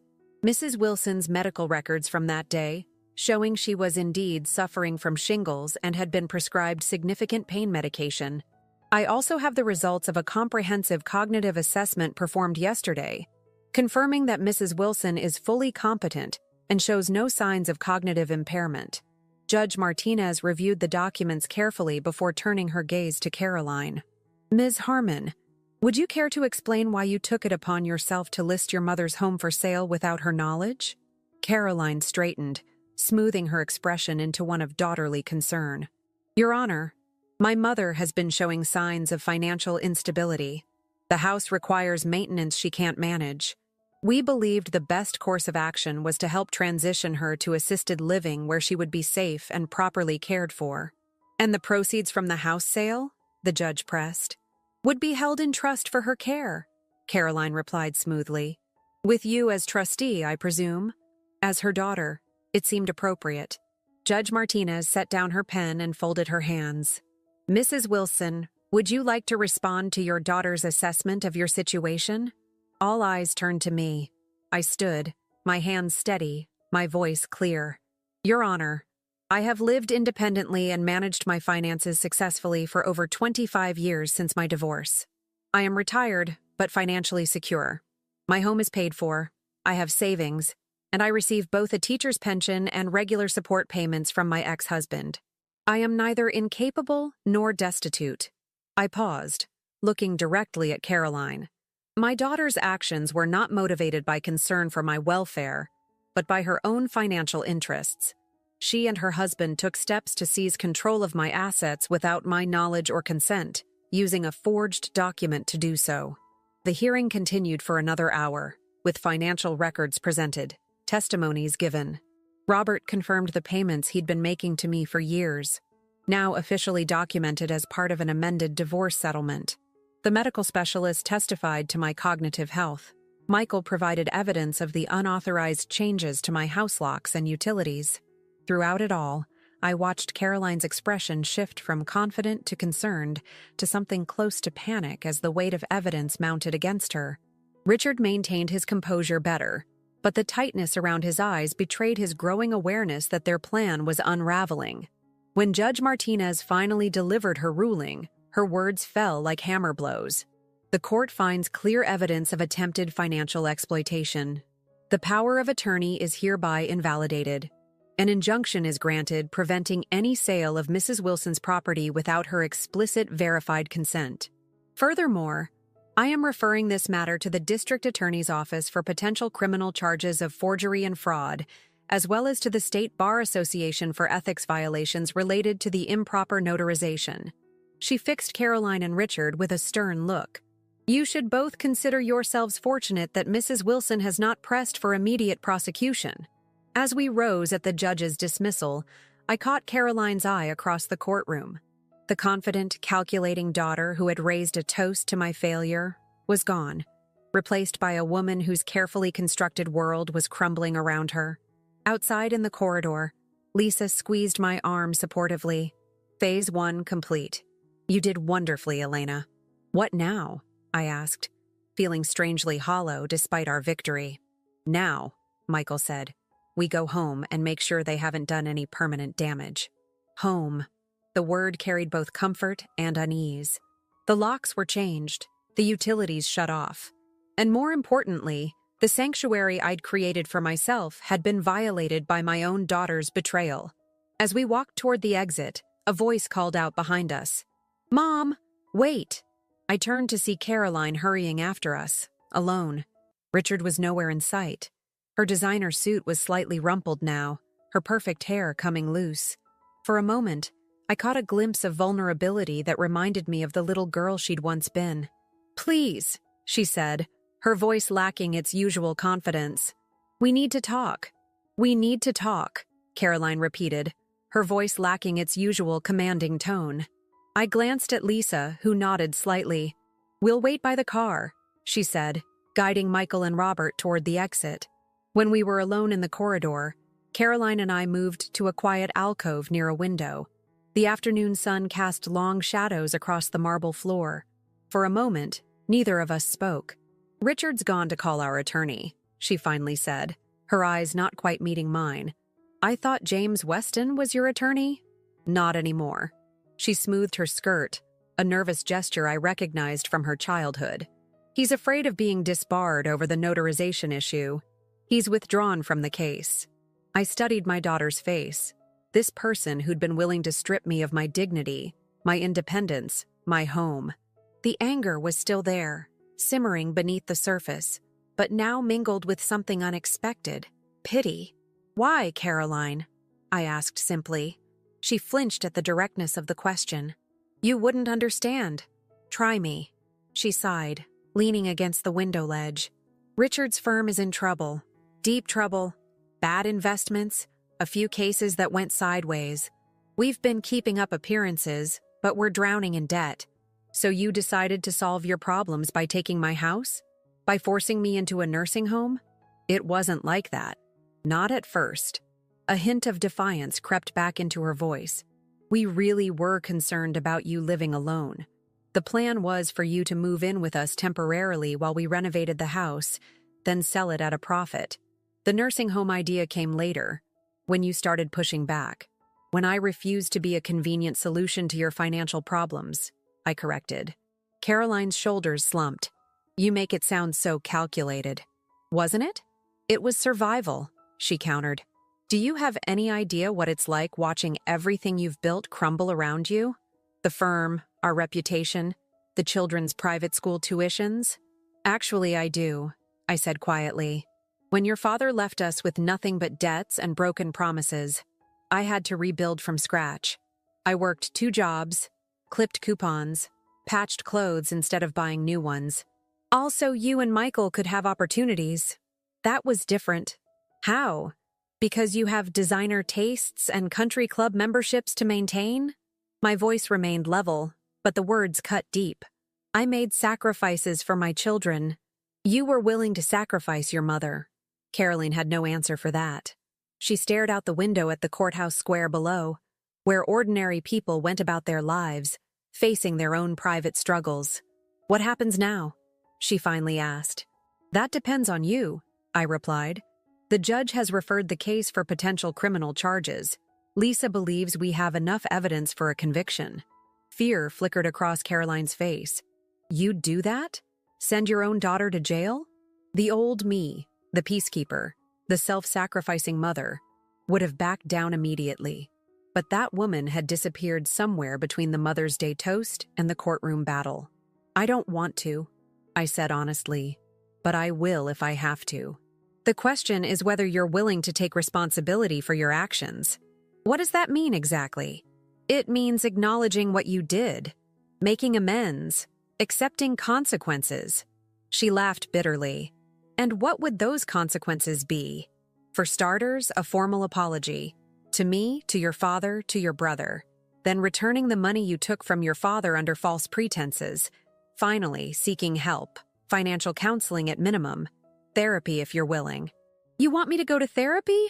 Mrs. Wilson's medical records from that day, showing she was indeed suffering from shingles and had been prescribed significant pain medication. I also have the results of a comprehensive cognitive assessment performed yesterday, confirming that Mrs. Wilson is fully competent and shows no signs of cognitive impairment. Judge Martinez reviewed the documents carefully before turning her gaze to Caroline. Ms. Harmon, would you care to explain why you took it upon yourself to list your mother's home for sale without her knowledge? Caroline straightened, smoothing her expression into one of daughterly concern. Your Honor, my mother has been showing signs of financial instability. The house requires maintenance she can't manage. We believed the best course of action was to help transition her to assisted living where she would be safe and properly cared for. And the proceeds from the house sale, the judge pressed, would be held in trust for her care, Caroline replied smoothly. With you as trustee, I presume? As her daughter, it seemed appropriate. Judge Martinez set down her pen and folded her hands. Mrs. Wilson, would you like to respond to your daughter's assessment of your situation? All eyes turned to me. I stood, my hands steady, my voice clear. Your Honor, I have lived independently and managed my finances successfully for over 25 years since my divorce. I am retired, but financially secure. My home is paid for, I have savings, and I receive both a teacher's pension and regular support payments from my ex-husband. I am neither incapable nor destitute. I paused, looking directly at Caroline. My daughter's actions were not motivated by concern for my welfare, but by her own financial interests. She and her husband took steps to seize control of my assets without my knowledge or consent, using a forged document to do so. The hearing continued for another hour, with financial records presented, testimonies given. Robert confirmed the payments he'd been making to me for years, now officially documented as part of an amended divorce settlement. The medical specialist testified to my cognitive health. Michael provided evidence of the unauthorized changes to my house locks and utilities. Throughout it all, I watched Caroline's expression shift from confident to concerned to something close to panic as the weight of evidence mounted against her. Richard maintained his composure better, but the tightness around his eyes betrayed his growing awareness that their plan was unraveling. When Judge Martinez finally delivered her ruling, her words fell like hammer blows. The court finds clear evidence of attempted financial exploitation. The power of attorney is hereby invalidated. An injunction is granted preventing any sale of Mrs. Wilson's property without her explicit verified consent. Furthermore, I am referring this matter to the District Attorney's Office for potential criminal charges of forgery and fraud, as well as to the State Bar Association for ethics violations related to the improper notarization. She fixed Caroline and Richard with a stern look. You should both consider yourselves fortunate that Mrs. Wilson has not pressed for immediate prosecution. As we rose at the judge's dismissal, I caught Caroline's eye across the courtroom. The confident, calculating daughter who had raised a toast to my failure was gone, replaced by a woman whose carefully constructed world was crumbling around her. Outside in the corridor, Lisa squeezed my arm supportively. Phase 1 complete. You did wonderfully, Elena. What now? I asked, feeling strangely hollow despite our victory. Now, Michael said, we go home and make sure they haven't done any permanent damage. Home. The word carried both comfort and unease. The locks were changed, the utilities shut off, and more importantly, the sanctuary I'd created for myself had been violated by my own daughter's betrayal. As we walked toward the exit, a voice called out behind us. Mom, wait! I turned to see Caroline hurrying after us, alone. Richard was nowhere in sight. Her designer suit was slightly rumpled now, her perfect hair coming loose. For a moment, I caught a glimpse of vulnerability that reminded me of the little girl she'd once been. Please, she said, her voice lacking its usual confidence. We need to talk. We need to talk, Caroline repeated, her voice lacking its usual commanding tone. I glanced at Lisa, who nodded slightly. We'll wait by the car, she said, guiding Michael and Robert toward the exit. When we were alone in the corridor, Caroline and I moved to a quiet alcove near a window. The afternoon sun cast long shadows across the marble floor. For a moment, neither of us spoke. Richard's gone to call our attorney, she finally said, her eyes not quite meeting mine. I thought James Weston was your attorney? Not anymore. She smoothed her skirt, a nervous gesture I recognized from her childhood. He's afraid of being disbarred over the notarization issue. He's withdrawn from the case. I studied my daughter's face. This person who'd been willing to strip me of my dignity, my independence, my home. The anger was still there, simmering beneath the surface, but now mingled with something unexpected, pity. Why, Caroline? I asked simply. She flinched at the directness of the question. You wouldn't understand. Try me. She sighed, leaning against the window ledge. Richard's firm is in trouble. Deep trouble. Bad investments. A few cases that went sideways. We've been keeping up appearances, but we're drowning in debt. So you decided to solve your problems by taking my house? By forcing me into a nursing home? It wasn't like that. Not at first. A hint of defiance crept back into her voice. We really were concerned about you living alone. The plan was for you to move in with us temporarily while we renovated the house, then sell it at a profit. The nursing home idea came later, when you started pushing back. When I refused to be a convenient solution to your financial problems, I corrected. Caroline's shoulders slumped. You make it sound so calculated. Wasn't it? It was survival, she countered. Do you have any idea what it's like watching everything you've built crumble around you? The firm, our reputation, the children's private school tuitions? Actually, I do, I said quietly. When your father left us with nothing but debts and broken promises, I had to rebuild from scratch. I worked 2 jobs, clipped coupons, patched clothes instead of buying new ones. Also, you and Michael could have opportunities. That was different. How? Because you have designer tastes and country club memberships to maintain? My voice remained level, but the words cut deep. I made sacrifices for my children. You were willing to sacrifice your mother. Caroline had no answer for that. She stared out the window at the courthouse square below, where ordinary people went about their lives, facing their own private struggles. What happens now? She finally asked. That depends on you, I replied. The judge has referred the case for potential criminal charges. Lisa believes we have enough evidence for a conviction. Fear flickered across Caroline's face. You'd do that? Send your own daughter to jail? The old me, the peacekeeper, the self-sacrificing mother, would have backed down immediately. But that woman had disappeared somewhere between the Mother's Day toast and the courtroom battle. I don't want to, I said honestly, but I will if I have to. The question is whether you're willing to take responsibility for your actions. What does that mean exactly? It means acknowledging what you did, making amends, accepting consequences. She laughed bitterly. And what would those consequences be? For starters, a formal apology. To me, to your father, to your brother. Then returning the money you took from your father under false pretenses. Finally, seeking help, financial counseling at minimum, therapy if you're willing. You want me to go to therapy?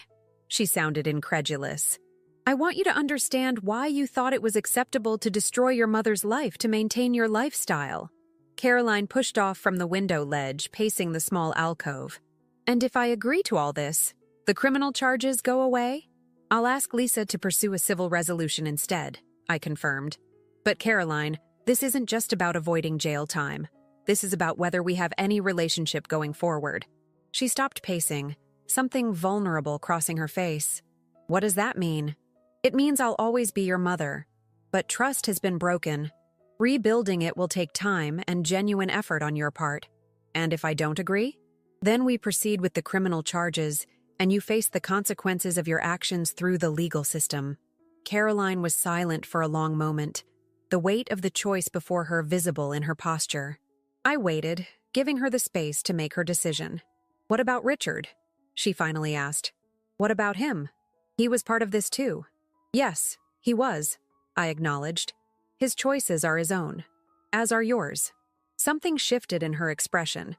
She sounded incredulous. I want you to understand why you thought it was acceptable to destroy your mother's life to maintain your lifestyle. Caroline pushed off from the window ledge, pacing the small alcove. And if I agree to all this, the criminal charges go away? I'll ask Lisa to pursue a civil resolution instead, I confirmed. But Caroline, this isn't just about avoiding jail time. This is about whether we have any relationship going forward. She stopped pacing, something vulnerable crossing her face. What does that mean? It means I'll always be your mother. But trust has been broken. Rebuilding it will take time and genuine effort on your part. And if I don't agree? Then we proceed with the criminal charges, and you face the consequences of your actions through the legal system. Caroline was silent for a long moment, the weight of the choice before her visible in her posture. I waited, giving her the space to make her decision. What about Richard? She finally asked. What about him? He was part of this too. Yes, he was, I acknowledged. His choices are his own, as are yours. Something shifted in her expression,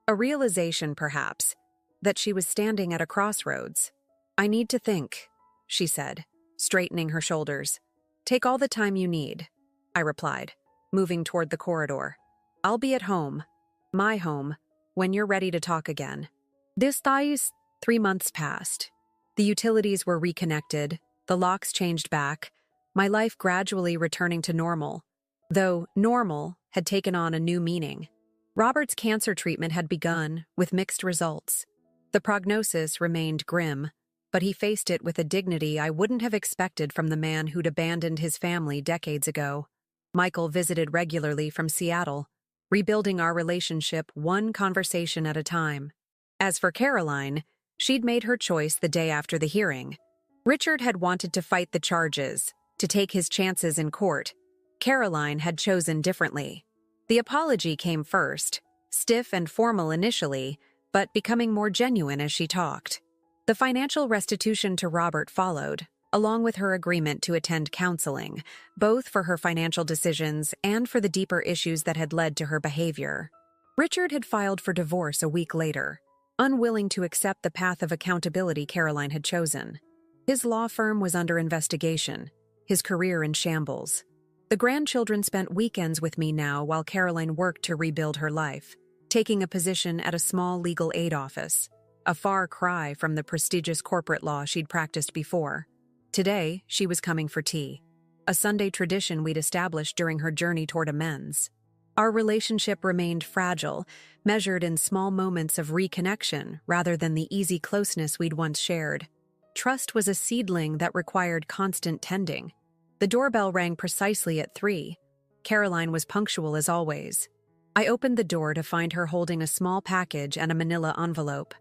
a realization perhaps, that she was standing at a crossroads. I need to think, she said, straightening her shoulders. Take all the time you need, I replied, moving toward the corridor. I'll be at home, my home, when you're ready to talk again. This ties 3 months passed. The utilities were reconnected, the locks changed back, my life gradually returning to normal, though normal had taken on a new meaning. Robert's cancer treatment had begun, with mixed results. The prognosis remained grim, but he faced it with a dignity I wouldn't have expected from the man who'd abandoned his family decades ago. Michael visited regularly from Seattle, rebuilding our relationship one conversation at a time. As for Caroline, she'd made her choice the day after the hearing. Richard had wanted to fight the charges, to take his chances in court. Caroline had chosen differently. The apology came first, stiff and formal initially, but becoming more genuine as she talked. The financial restitution to Robert followed, along with her agreement to attend counseling, both for her financial decisions and for the deeper issues that had led to her behavior. Richard had filed for divorce a week later, unwilling to accept the path of accountability Caroline had chosen. His law firm was under investigation, his career in shambles. The grandchildren spent weekends with me now while Caroline worked to rebuild her life, taking a position at a small legal aid office, a far cry from the prestigious corporate law she'd practiced before. Today, she was coming for tea, a Sunday tradition we'd established during her journey toward amends. Our relationship remained fragile, measured in small moments of reconnection rather than the easy closeness we'd once shared. Trust was a seedling that required constant tending. The doorbell rang precisely at 3. Caroline was punctual as always. I opened the door to find her holding a small package and a manila envelope.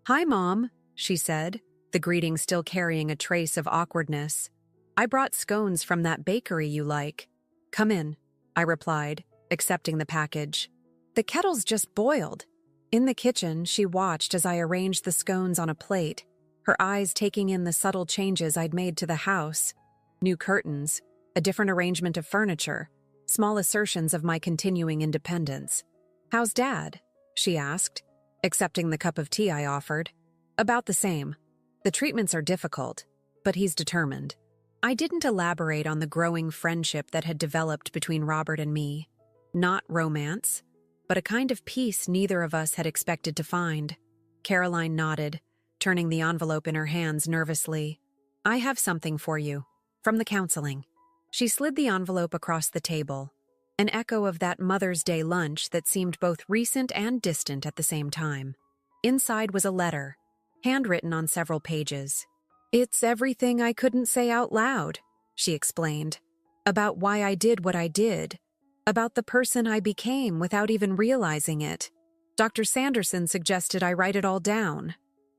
"Hi, Mom," she said, the greeting still carrying a trace of awkwardness. "I brought scones from that bakery you like." "Come in," I replied, accepting the package. "The kettle's just boiled." In the kitchen, she watched as I arranged the scones on a plate, her eyes taking in the subtle changes I'd made to the house. New curtains, a different arrangement of furniture, small assertions of my continuing independence. "How's Dad?" she asked, accepting the cup of tea I offered. "About the same. The treatments are difficult, but he's determined." I didn't elaborate on the growing friendship that had developed between Robert and me. Not romance, but a kind of peace neither of us had expected to find. Caroline nodded, turning the envelope in her hands nervously. "I have something for you, from the counseling." She slid the envelope across the table, an echo of that Mother's Day lunch that seemed both recent and distant at the same time. Inside was a letter, handwritten on several pages. "It's everything I couldn't say out loud," she explained. "About why I did what I did. About the person I became without even realizing it. Dr. Sanderson suggested I write it all down."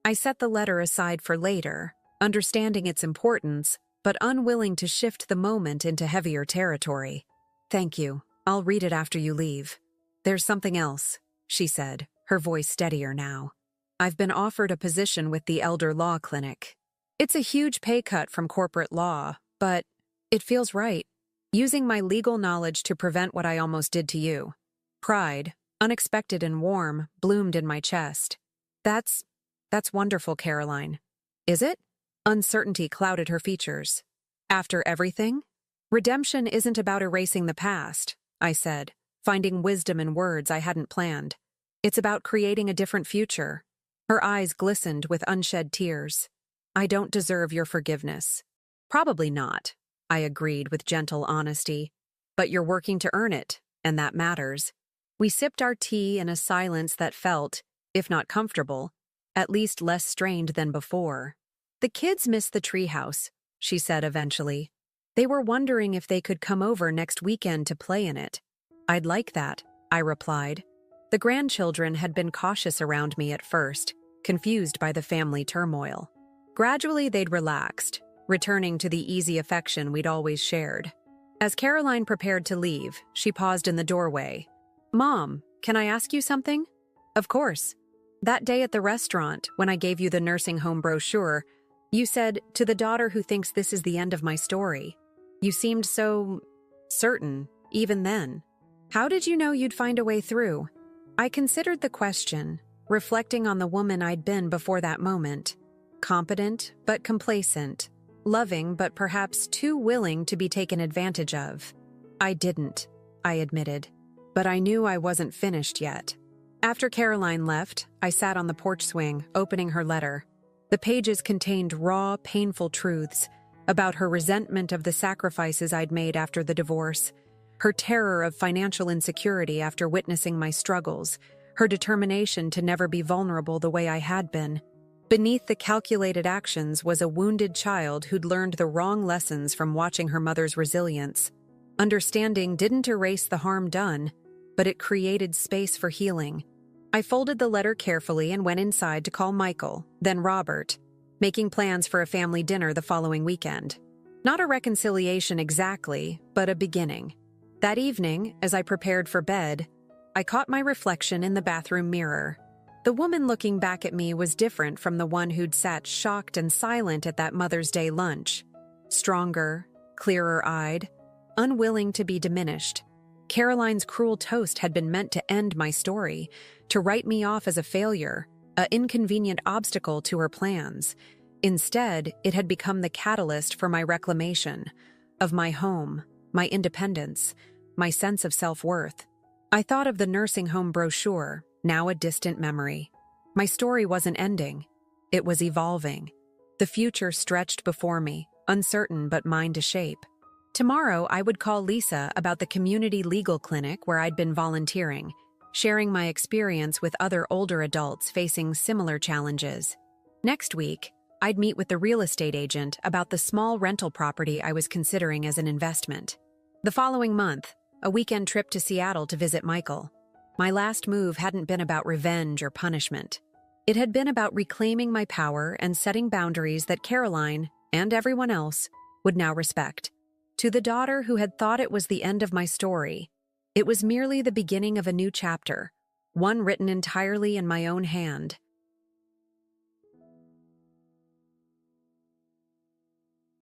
I set the letter aside for later, understanding its importance, but unwilling to shift the moment into heavier territory. "Thank you. I'll read it after you leave." "There's something else," she said, her voice steadier now. "I've been offered a position with the Elder Law Clinic. It's a huge pay cut from corporate law, but it feels right. Using my legal knowledge to prevent what I almost did to you." Pride, unexpected and warm, bloomed in my chest. That's wonderful, Caroline." "Is it?" Uncertainty clouded her features. "After everything?" "Redemption isn't about erasing the past," I said, finding wisdom in words I hadn't planned. "It's about creating a different future." Her eyes glistened with unshed tears. "I don't deserve your forgiveness." "Probably not," I agreed with gentle honesty. "But you're working to earn it, and that matters." We sipped our tea in a silence that felt, if not comfortable, at least less strained than before. "The kids miss the treehouse," she said eventually. "They were wondering if they could come over next weekend to play in it." "I'd like that," I replied. The grandchildren had been cautious around me at first, confused by the family turmoil. Gradually they'd relaxed, returning to the easy affection we'd always shared. As Caroline prepared to leave, she paused in the doorway. "Mom, can I ask you something?" "Of course." "That day at the restaurant, when I gave you the nursing home brochure, you said, 'To the daughter who thinks this is the end of my story.' You seemed so certain, even then. How did you know you'd find a way through?" I considered the question, reflecting on the woman I'd been before that moment. Competent but complacent, loving but perhaps too willing to be taken advantage of. "I didn't," I admitted, but I knew I wasn't finished yet. After Caroline left, I sat on the porch swing, opening her letter. The pages contained raw, painful truths about her resentment of the sacrifices I'd made after the divorce, her terror of financial insecurity after witnessing my struggles, her determination to never be vulnerable the way I had been. Beneath the calculated actions was a wounded child who'd learned the wrong lessons from watching her mother's resilience. Understanding didn't erase the harm done, but it created space for healing. I folded the letter carefully and went inside to call Michael, then Robert, making plans for a family dinner the following weekend. Not a reconciliation exactly, but a beginning. That evening, as I prepared for bed, I caught my reflection in the bathroom mirror. The woman looking back at me was different from the one who'd sat shocked and silent at that Mother's Day lunch. Stronger, clearer-eyed, unwilling to be diminished. Caroline's cruel toast had been meant to end my story, to write me off as a failure, an inconvenient obstacle to her plans. Instead, it had become the catalyst for my reclamation of my home, my independence, my sense of self-worth. I thought of the nursing home brochure, now a distant memory. My story wasn't ending. It was evolving. The future stretched before me, uncertain but mine to shape. Tomorrow, I would call Lisa about the community legal clinic where I'd been volunteering, sharing my experience with other older adults facing similar challenges. Next week, I'd meet with the real estate agent about the small rental property I was considering as an investment. The following month, a weekend trip to Seattle to visit Michael. My last move hadn't been about revenge or punishment. It had been about reclaiming my power and setting boundaries that Caroline, and everyone else, would now respect. To the daughter who had thought it was the end of my story, it was merely the beginning of a new chapter, one written entirely in my own hand.